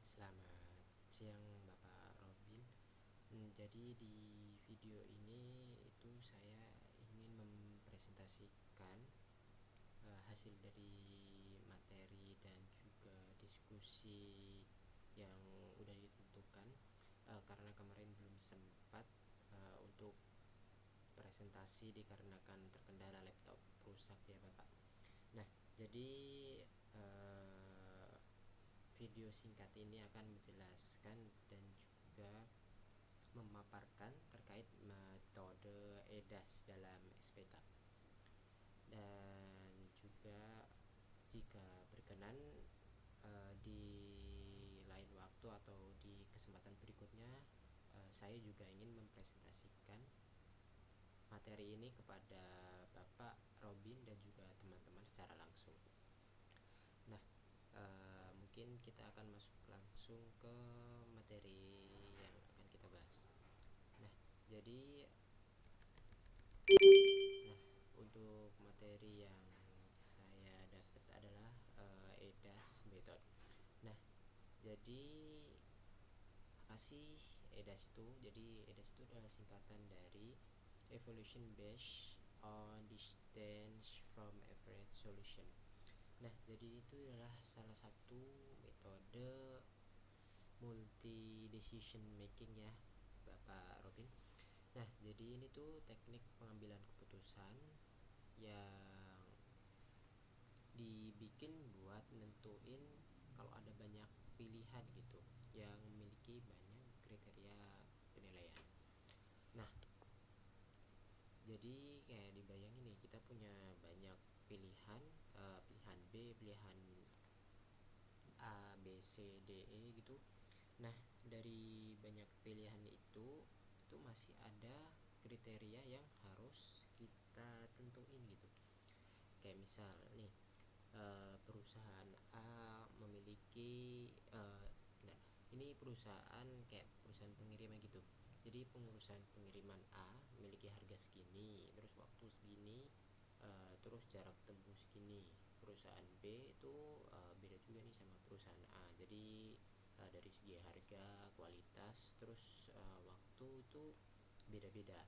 Selamat siang Bapak Robin. Jadi di video ini itu saya ingin mempresentasikan hasil dari materi dan juga diskusi yang udah ditentukan, karena kemarin belum sempat untuk presentasi dikarenakan terkendala laptop rusak ya Bapak. Nah, jadi uh, video singkat ini akan menjelaskan dan juga memaparkan terkait metode EDAS dalam SPK. Dan juga jika berkenan, di lain waktu atau di kesempatan berikutnya, saya juga ingin mempresentasikan materi ini kepada Bapak Robin dan juga teman-teman secara langsung. Nah, mungkin kita akan masuk langsung ke materi yang akan kita bahas. Nah, jadi untuk materi yang saya dapat adalah EDAS method. Nah, jadi apa sih EDAS itu? Jadi EDAS itu adalah singkatan dari Evaluation Based on Distance from Average Solution. Nah, jadi itu adalah salah satu metode multi decision making ya Bapak Robin. Nah, jadi ini tuh teknik pengambilan keputusan yang dibikin buat nentuin kalau ada banyak pilihan gitu yang memiliki banyak kriteria penilaian. Nah, jadi kayak dibayangin nih, kita punya banyak pilihan, pilihan B, pilihan A, B, C, D, E gitu. Nah, dari banyak pilihan itu masih ada kriteria yang harus kita tentuin gitu. Kayak misal nih, perusahaan A memiliki nah, ini perusahaan kayak perusahaan pengiriman gitu. Jadi pengurusan pengiriman A memiliki harga segini, terus waktu segini, terus jarak tempuh segini. Perusahaan B itu beda juga nih sama perusahaan A. Jadi dari segi harga, kualitas, terus waktu itu beda-beda.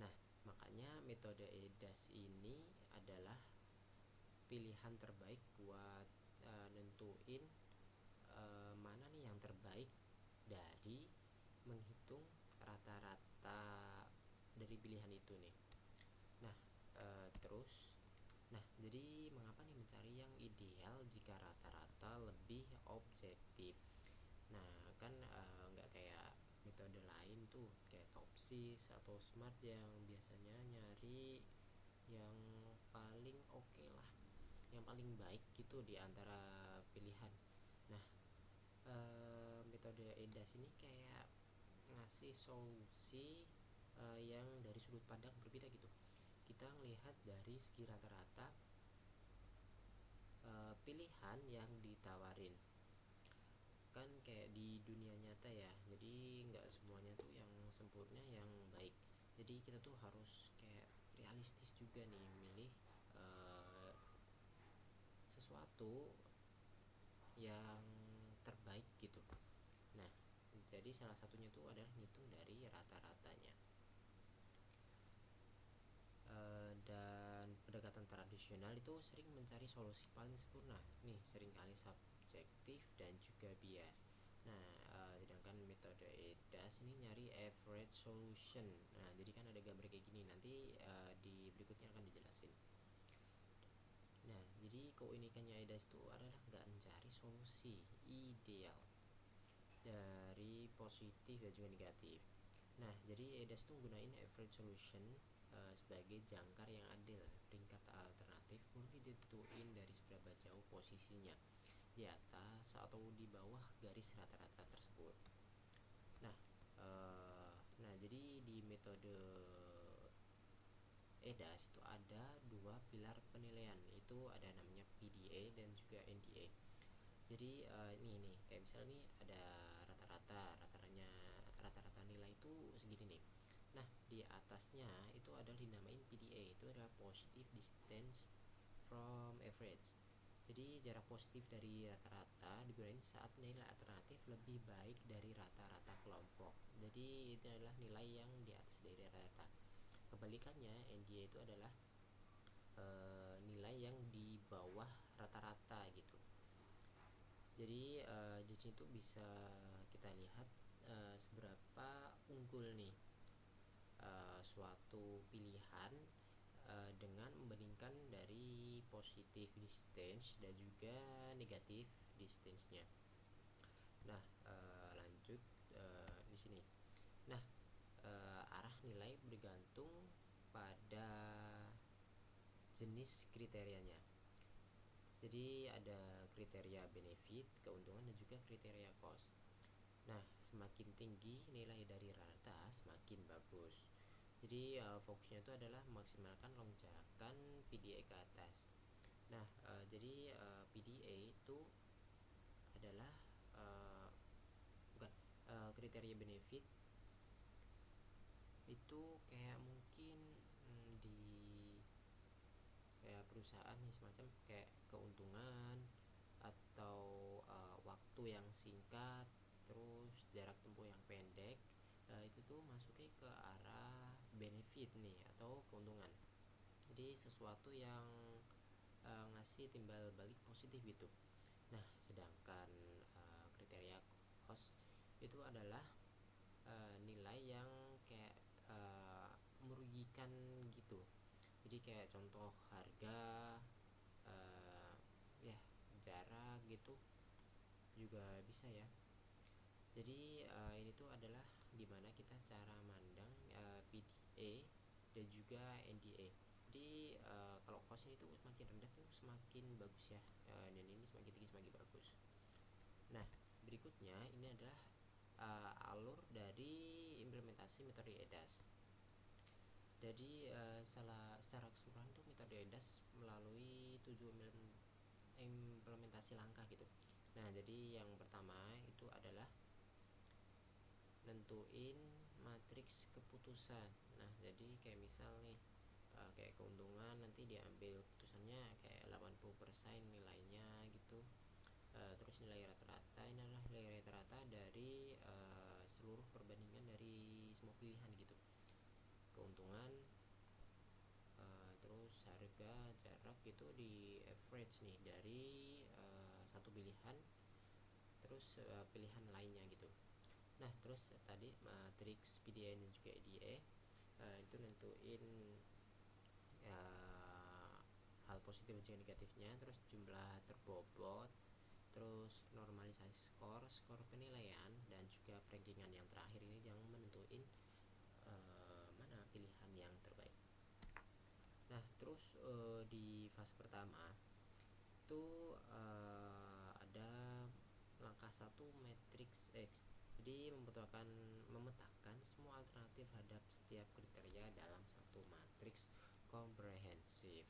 Nah, makanya metode EDAS ini adalah pilihan terbaik buat nentuin mana nih yang terbaik dari menghitung rata-rata dari pilihan itu nih. Nah, terus jadi mengapa nih mencari yang ideal jika rata-rata lebih objektif? Nah, kan nggak kayak metode lain tuh kayak Topsis atau Smart yang biasanya nyari yang paling oke lah, yang paling baik gitu di antara pilihan. Nah, metode EDAS ini kayak ngasih solusi yang dari sudut pandang berbeda gitu. Kita ngelihat dari segi rata-rata pilihan yang ditawarin. Kan kayak di dunia nyata ya, jadi nggak semuanya tuh yang sempurna yang baik. Jadi kita tuh harus kayak realistis juga nih milih sesuatu yang terbaik gitu. Nah, jadi salah satunya tuh adalah ngitung dari rata-ratanya. Dan pendekatan tradisional itu sering mencari solusi paling sempurna nih, seringkali subjektif dan juga bias. Nah, sedangkan metode EDAS ini nyari average solution. Nah, jadi kan ada gambar kayak gini, nanti di berikutnya akan dijelasin. Nah, jadi keunikannya EDAS itu adalah nggak mencari solusi ideal dari positif dan juga negatif. Nah, jadi EDAS tuh gunain average solution sebagai jangkar yang adil. Peringkat alternatif perlu ditentuin dari seberapa jauh posisinya, di atas atau di bawah garis rata-rata tersebut. Nah, jadi di metode EDAS itu ada dua pilar penilaian, itu ada namanya PDA dan juga NDA. Jadi ini nih kayak misalnya nih ada rata-rata nilai itu segini nih. Nah, di atasnya itu adalah dinamain PDA, itu adalah positive distance from average. Jadi jarak positif dari rata-rata digunakan saat nilai alternatif lebih baik dari rata-rata kelompok. Jadi itu adalah nilai yang di atas dari rata-rata. Kebalikannya, NDA itu adalah nilai yang di bawah rata-rata gitu. Jadi di sini tuh bisa kita lihat seberapa unggul nih suatu pilihan dengan membandingkan dari positif distance dan juga negatif distance-nya. Nah, lanjut di sini. Nah, arah nilai bergantung pada jenis kriterianya. Jadi ada kriteria benefit, keuntungan dan juga kriteria cost. Nah, semakin tinggi nilai dari rata, semakin bagus. Jadi fokusnya itu adalah memaksimalkan lonjakan PDA ke atas. Nah, jadi PDA itu adalah bukan kriteria benefit itu kayak mungkin di kayak perusahaan nih, semacam kayak keuntungan atau waktu yang singkat, terus jarak tempuh yang pendek. Itu tuh masuknya ke arah benefit nih atau keuntungan. Jadi sesuatu yang ngasih timbal balik positif gitu. Nah, sedangkan kriteria cost itu adalah nilai yang kayak merugikan gitu. Jadi kayak contoh harga, ya jarak gitu juga bisa ya. Jadi ini tuh adalah dimana kita cara mandang PDA dan juga NDA. Jadi kalau cost ini tuh semakin rendah tuh semakin bagus ya, dan ini semakin tinggi semakin bagus. Nah, berikutnya ini adalah alur dari implementasi metode EDAS. Jadi secara keseluruhan tuh metode EDAS melalui 7 implementasi langkah gitu. Nah, jadi yang pertama itu adalah nentuin matriks keputusan. Nah, jadi kayak misal nih kayak keuntungan nanti diambil putusannya kayak 80% nilainya gitu. Terus nilai rata-rata ini adalah nilai rata-rata dari seluruh perbandingan dari semua pilihan gitu. Keuntungan, terus harga, jarak gitu di average nih dari satu pilihan terus pilihan lainnya gitu. Nah, terus tadi matriks PDA dan juga EDA itu nentuin hal positif dan juga negatifnya, terus jumlah terbobot, terus normalisasi skor penilaian, dan juga perankingan yang terakhir ini yang menentuin mana pilihan yang terbaik. Nah, terus di fase pertama itu ada langkah 1 matrix X. Jadi memetakan semua alternatif terhadap setiap kriteria dalam satu matriks komprehensif.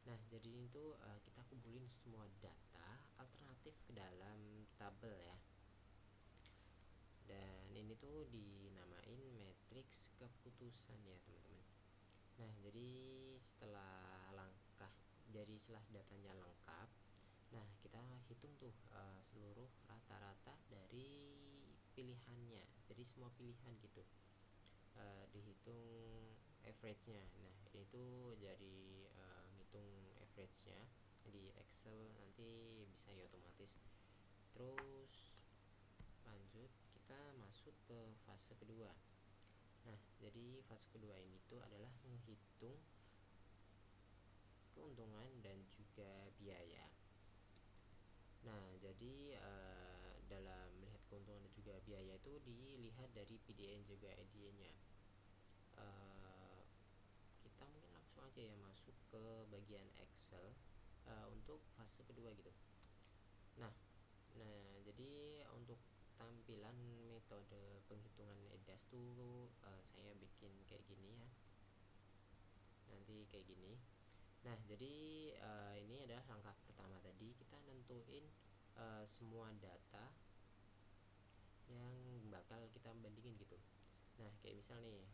Nah, jadi itu kita kumpulin semua data alternatif ke dalam tabel ya. Dan ini tuh dinamain matriks keputusan ya, teman-teman. Nah, jadi setelah datanya lengkap, nah kita hitung tuh seluruh rata-rata dari pilihannya. Jadi semua pilihan gitu dihitung average-nya. Nah, ini tuh jadi ngitung average-nya di Excel nanti bisa ya otomatis. Terus lanjut kita masuk ke fase kedua. Nah, jadi fase kedua ini tuh adalah menghitung keuntungan dan juga biaya. Nah, jadi dalam melihat keuntungan dan juga biaya itu dilihat dari PDA dan juga EDA-nya. Kita mungkin langsung aja ya masuk ke bagian Excel untuk fase kedua gitu. Nah, jadi untuk tampilan metode penghitungan EDAS tuh saya bikin kayak gini ya. Nanti kayak gini. Nah, jadi ini adalah langkah pertama tadi, kita nentuin semua data yang bakal kita bandingin gitu. Nah, kayak misal nih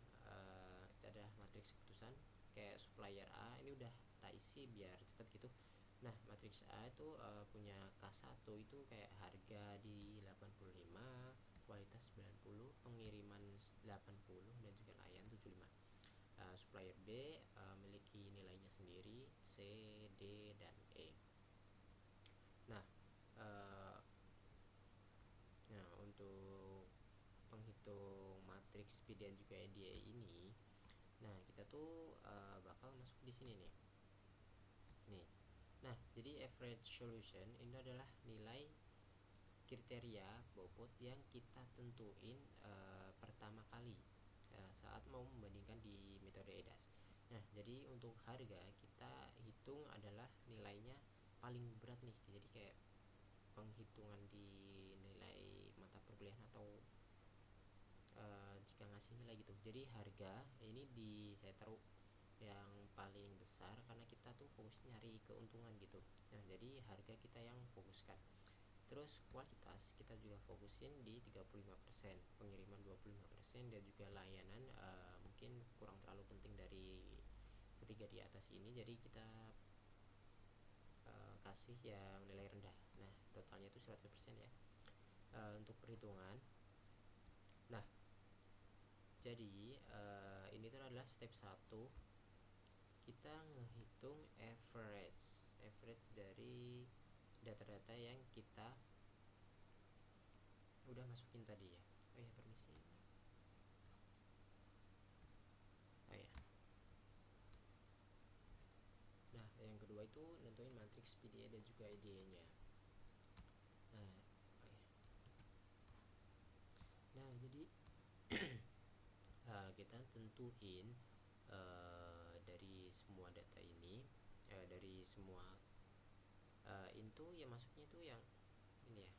kita ada matriks keputusan kayak supplier A, ini udah tak isi biar cepet gitu. Nah, matriks A itu punya K1 itu kayak harga di 85, kualitas 90, pengiriman 80, dan juga layan 75. Supplier B memiliki nilainya sendiri C, D, dan E. Nah, uh, untuk penghitung matriks P dan juga NDA ini, nah kita tuh bakal masuk di sini nih. Nah, jadi average solution ini adalah nilai kriteria bobot yang kita tentuin pertama kali saat mau membandingkan di metode EDAS. Nah, jadi untuk harga kita hitung adalah nilainya paling berat nih. Jadi kayak penghitungan di nilai mata perkuliahan atau jika ngasih nilai gitu. Jadi harga ini saya taruh yang paling besar karena kita tuh fokus nyari keuntungan gitu. Nah, jadi harga kita yang fokuskan. Terus kualitas kita juga fokusin di 35%, pengiriman 25%, dan juga layanan mungkin kurang terlalu penting dari ketiga di atas ini, jadi kita kasih yang nilai rendah. Nah, totalnya itu 100% ya. Untuk perhitungan. Nah, jadi ini tuh adalah step 1. Kita ngehitung average dari data-data yang kita udah masukin tadi ya. Oh ya, permisi. Oh ya. Nah, yang kedua itu nentuin matriks PDA dan juga EDA-nya. Nah, oh ya. Nah, jadi kita tentuin dari semua data ini, dari semua itu ya masuknya itu yang ini ya,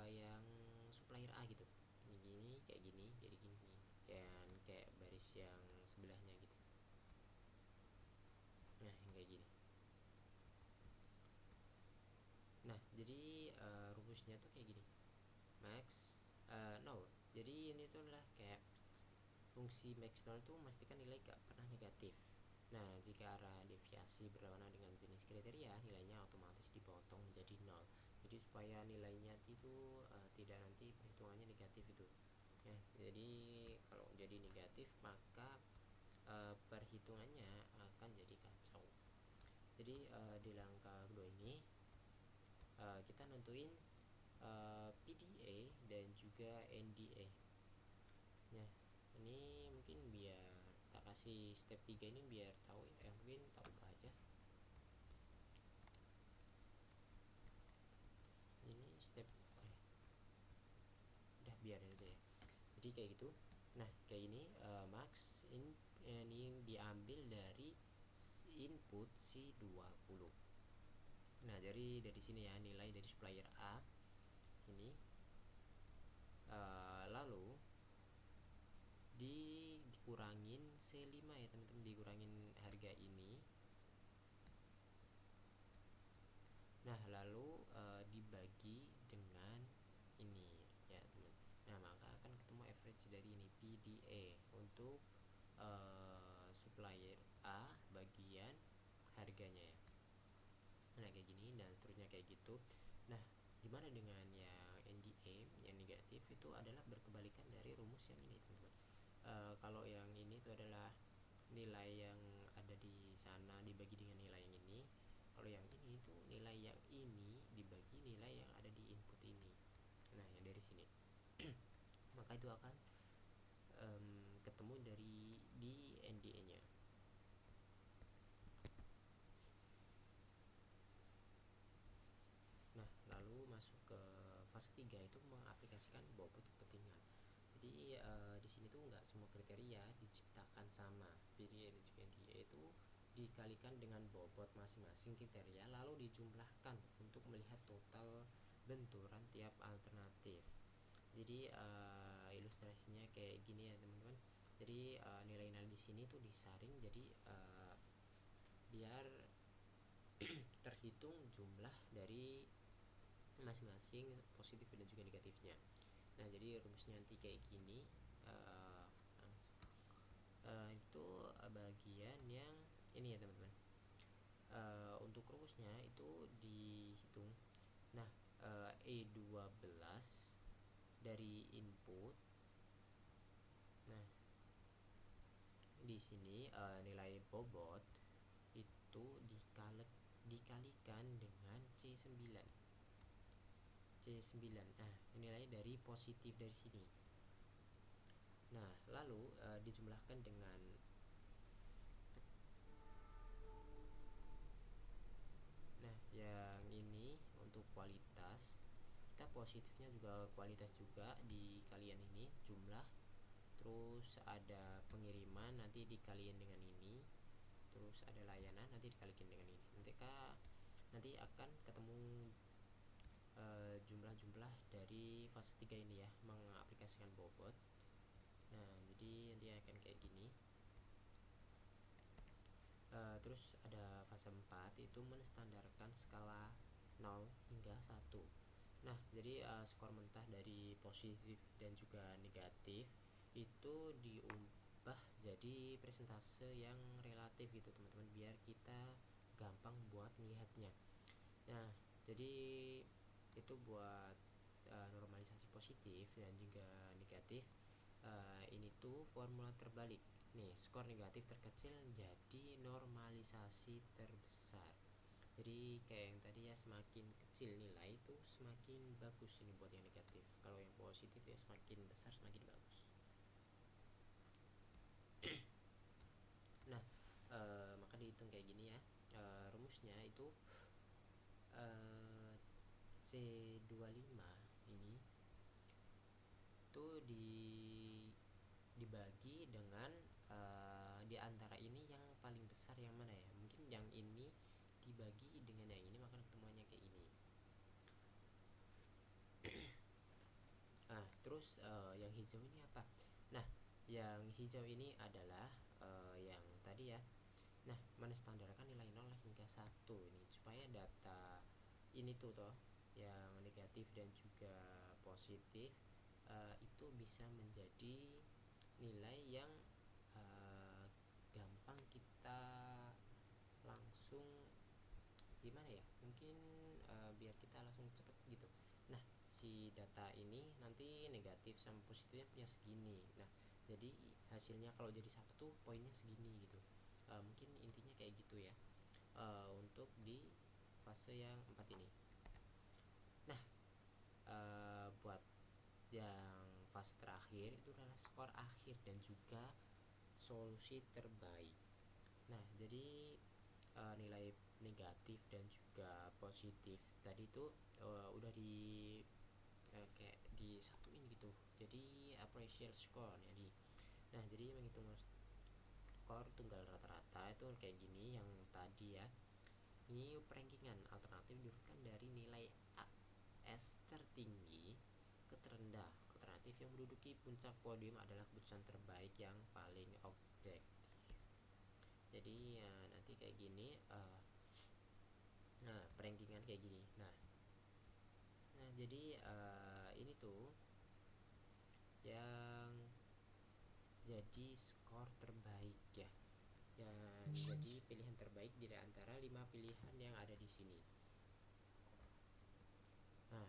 yang supplier A gitu. Gini, kayak gini, jadi gini, dan kayak baris yang sebelahnya gitu. Nah, yang kayak gini. Nah, jadi rumusnya tuh kayak gini. Max nol. Jadi ini tuh adalah kayak fungsi max 0 itu memastikan nilai gak pernah negatif. Nah, jika arah deviasi berlawanan dengan jenis kriteria, nilainya otomatis dipotong menjadi 0. Jadi supaya nilainya itu tidak nanti perhitungannya negatif itu. Ya, jadi kalau jadi negatif maka perhitungannya akan jadi kacau. Jadi di langkah kedua ini kita nentuin PDA dan juga NDA. Nah, ini mungkin biar tak kasih step 3 ini biar tahu ya, mungkin tak ubah aja. Ini step udah biarin aja ya. Jadi kayak gitu. Nah, kayak ini max ini diambil dari input C20. Nah, jadi dari sini ya nilai dari supplier A sini. Lalu dikurangin C5 ya teman-teman, dikurangin harga ini. Nah, lalu dibagi dengan ini ya teman. Nah, maka akan ketemu average dari ini PDA untuk supplier A bagian harganya ya. Nah, kayak gini dan seterusnya kayak gitu. Nah, gimana dengan yang NDA yang negatif itu adalah berkebalikan dari rumus yang ini teman-teman. Kalau yang ini itu adalah nilai yang ada di sana dibagi dengan nilai yang ini. Kalau yang ini itu nilai yang ini dibagi nilai yang ada di input ini. Nah, yang dari sini. Maka itu akan ketemu dari di NDA-nya. Nah, lalu masuk ke fase 3 itu mengaplikasikan bobot kepentingan. Jadi di sini tuh nggak semua kriteria diciptakan sama. PDA dan juga NDA itu dikalikan dengan bobot masing-masing kriteria lalu dijumlahkan untuk melihat total benturan tiap alternatif. Jadi ilustrasinya kayak gini ya teman-teman. Jadi nilai-nilai di sini tuh disaring, jadi biar terhitung jumlah dari masing-masing positif dan juga negatifnya. Nah, jadi rumusnya nanti kayak gini. itu bagian yang ini ya teman-teman. Untuk rumusnya itu dihitung. Nah, E12 dari input. Nah, di sini nilai bobot itu dikalikan dengan C9. Nah, nilai dari positif dari sini. Nah, lalu dijumlahkan dengan yang ini untuk kualitas. Kita positifnya juga kualitas juga di kalian ini jumlah. Terus ada pengiriman nanti dikaliin dengan ini. Terus ada layanan nanti dikalikan dengan ini. Nanti akan ketemu jumlah-jumlah dari fase 3 ini ya, mengaplikasikan bobot. Nah, jadi nanti akan kayak gini. Terus ada fase 4 itu menstandarkan skala 0 hingga 1. Nah, jadi skor mentah dari positif dan juga negatif itu diubah jadi persentase yang relatif gitu teman-teman, biar kita gampang buat melihatnya. Nah, jadi itu buat normalisasi positif dan juga negatif. Ini tuh formula terbalik. Nih, skor negatif terkecil jadi normalisasi terbesar. Jadi kayak yang tadi ya, semakin kecil nilai itu semakin bagus ini buat yang negatif. Kalau yang positif ya semakin besar semakin bagus. Nah, maka dihitung kayak gini ya. Rumusnya itu C25 ini tuh dibagi dengan di antara ini yang paling besar yang mana ya? Mungkin yang ini dibagi dengan yang ini, maka ketemuannya kayak ini. Nah, terus yang hijau ini apa? Nah, yang hijau ini adalah yang tadi ya. Nah, menstandarkan nilai 0 hingga 1 ini supaya data ini tuh toh yang negatif dan juga positif itu bisa menjadi nilai yang gampang kita langsung gimana ya, mungkin biar kita langsung cepet gitu. Nah, si data ini nanti negatif sama positifnya punya segini. Nah, jadi hasilnya kalau jadi satu tuh poinnya segini gitu. Mungkin intinya kayak gitu ya untuk di fase yang 4 ini. Nah, buat yang fase terakhir itu adalah skor akhir dan juga solusi terbaik. Nah, jadi nilai negatif dan juga positif tadi itu udah kayak disatuin gitu. Jadi appraisal score jadi. Nah, jadi menghitung skor tunggal rata-rata itu kayak gini yang tadi ya. Ini perankingan alternatif diurutkan dari nilai AS tertinggi ke terendah. Alternatif yang menduduki puncak podium adalah keputusan terbaik yang paling objektif. Jadi ya nanti kayak gini. Nah, perankingan kayak gini. Nah, jadi ini tuh yang jadi skor terbaik ya. Dan jadi pilihan terbaik di antara 5 pilihan yang ada di sini. Nah,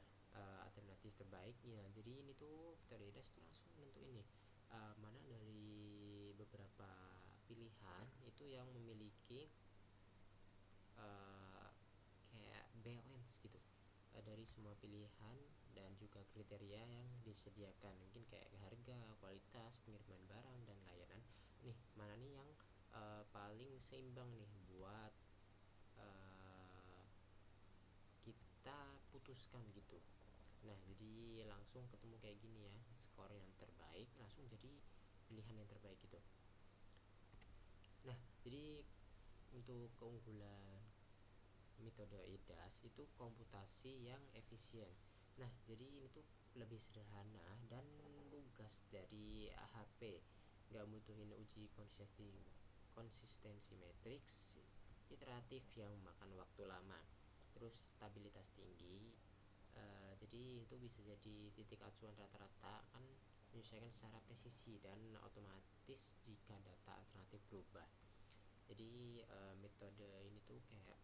alternatif terbaiknya. Jadi ini tuh Vitalitas tuh langsung nentuin nih mana dari beberapa pilihan itu yang memiliki kayak balance gitu dari semua pilihan dan juga kriteria yang disediakan, mungkin kayak harga, kualitas, pengiriman barang dan layanan. Nih, mana nih yang paling seimbang nih buat kita putuskan gitu. Nah, jadi langsung ketemu kayak gini ya, skor yang terbaik langsung jadi pilihan yang terbaik gitu. Nah, jadi untuk keunggulan metode IDAS itu komputasi yang efisien. Nah, jadi ini tuh lebih sederhana dan lugas dari AHP, nggak butuhin uji konsistensi matriks iteratif yang makan waktu lama. Terus stabilitas tinggi, jadi itu bisa jadi titik acuan rata-rata kan menyesuaikan secara presisi dan otomatis jika data alternatif berubah. Jadi metode ini tuh kayak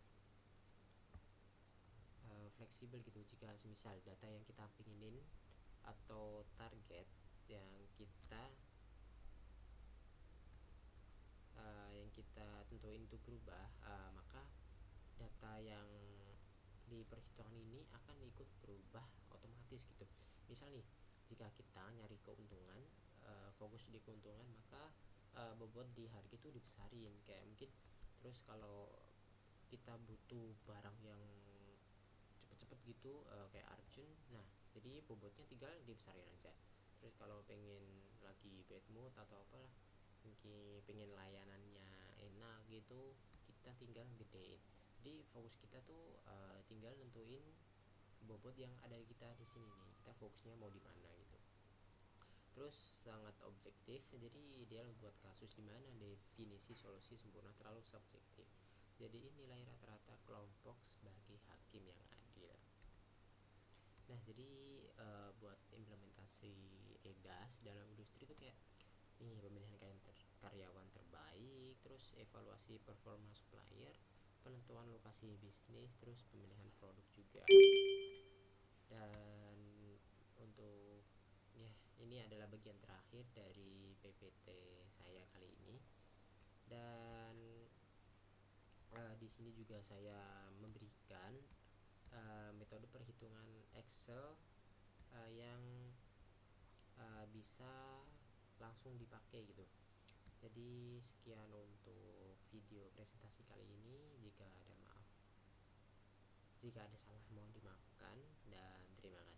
fleksibel gitu. Jika semisal data yang kita pinginin atau target yang kita tentuin itu berubah, maka data yang di perhitungan ini akan ikut berubah otomatis gitu. Misal nih, jika kita nyari keuntungan, fokus di keuntungan, maka bobot di harga itu dibesarin kayak mungkin. Terus kalau kita butuh barang yang cepet-cepet gitu, kayak urgent, nah jadi bobotnya tinggal dibesarin aja. Terus kalau pengen lagi bad mood atau apalah, mungkin pengen layanannya enak gitu, kita tinggal gedein. Jadi fokus kita tuh tinggal nentuin bobot yang ada di kita di sini nih, kita fokusnya mau di mana gitu. Terus sangat objektif, jadi dia buat kasus di mana definisi solusi sempurna terlalu subjektif. Jadi nilai rata-rata kelompok sebagai hakim yang adil. Nah, jadi buat implementasi EDAS dalam industri itu kayak nih, pemilihan karyawan terbaik, terus evaluasi performa supplier, penentuan lokasi bisnis, terus pemilihan produk juga. Dan untuk ya, ini adalah bagian terakhir dari PPT saya kali ini. Dan di sini juga saya memberikan metode perhitungan Excel yang bisa langsung dipakai gitu. Jadi sekian untuk video presentasi kali ini. Jika ada salah mohon dimaafkan, dan terima kasih.